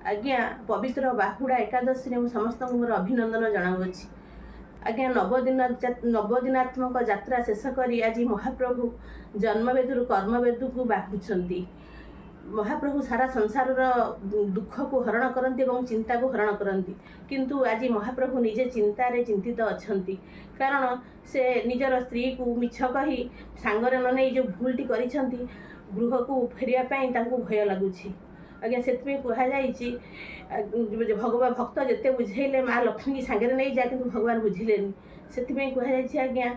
आज्ञा पवित्र बाहुड़ा एकादशी में समस्त मोर अभिनंदन जनाऊँगी। आज्ञा नवदिनात्मक यात्रा शेष करी आज महाप्रभु जन्मवेदु कर्मवेदु को बाहुंट। महाप्रभु सारा संसार दुख को हरण करती और चिंता को हरण करती, किंतु आज महाप्रभु निजे चिंतार चिंतित अच्छा, कारण से निजर स्त्री को मिछ कही सांगरे न नहीं जो भूलटी करिसेंती गृह को फेरिया भय लगुच। आज्ञा से कहुई भगवान भक्त जिते बुझेले माँ लक्ष्मी की सांगे नहीं जा, कि भगवान बुझिले से कहुई आज्ञा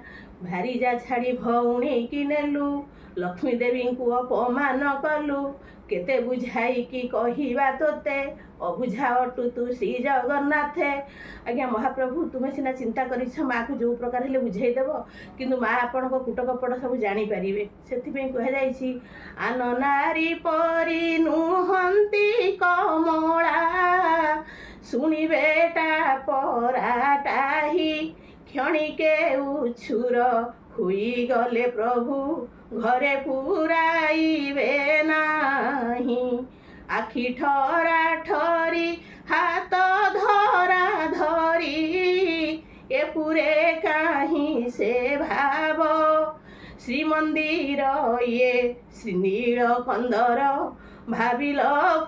भारी जा छाड़ी भौणी कि नेलु लक्ष्मी देवी को अपमान कलु केते बुझाई कि कहवा तोते अबुझा अटु तू श्री जगन्नाथे। आज्ञा महाप्रभु तुम्हें सीना चिंता कर माँ को जो प्रकार हेले बुझेदेव, किंतु माँ आपण कूट कपट सब जानीपारे से कहुई आन नारी परी नुहंती कमला शुणी बेटा पराटाही क्षणिके उछुर हुई गले प्रभु घरे पुराइबे नाही आखि ठरा ठरी हाथ धरा धरी ए पुरे काहीं से भाव श्रीमंदिर ये श्रीनील कंदर भाविल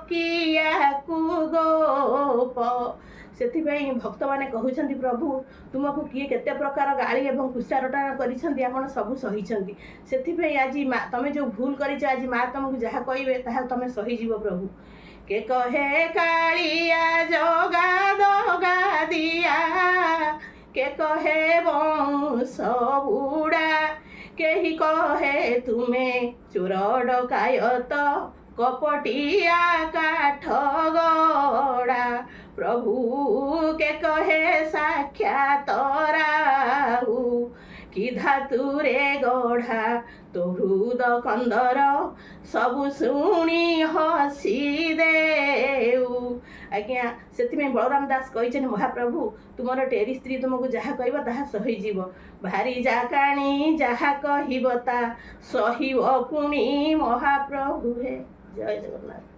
किया गोप। से भक्त मैंने कहते प्रभु तुमको किए केते प्रकार गाड़ी और कुशारटा कर सब सही से आज तुम जो भूल कर आज माँ तुमको जहाँ कहे तुम सहीजीव प्रभु। के कहे कालिया जगा दगा दिया के कहे वंश बुड़ा के ही कहे तुम्हें चोर डकायत कपटिया काठ गड़ा प्रभु के कहे साक्षात राहु कि धातुरे गढ़ा तो हृद कंदर सबु शुणी हसी देऊ। आज्ञा से बलराम दास कही महाप्रभु तुमर टेरी स्त्री तुमको जहाँ कह ताहा सहीजीव भारी जाकाणी जहाँ कहता सहीव पुणी महाप्रभु हे। जय जगन्नाथ।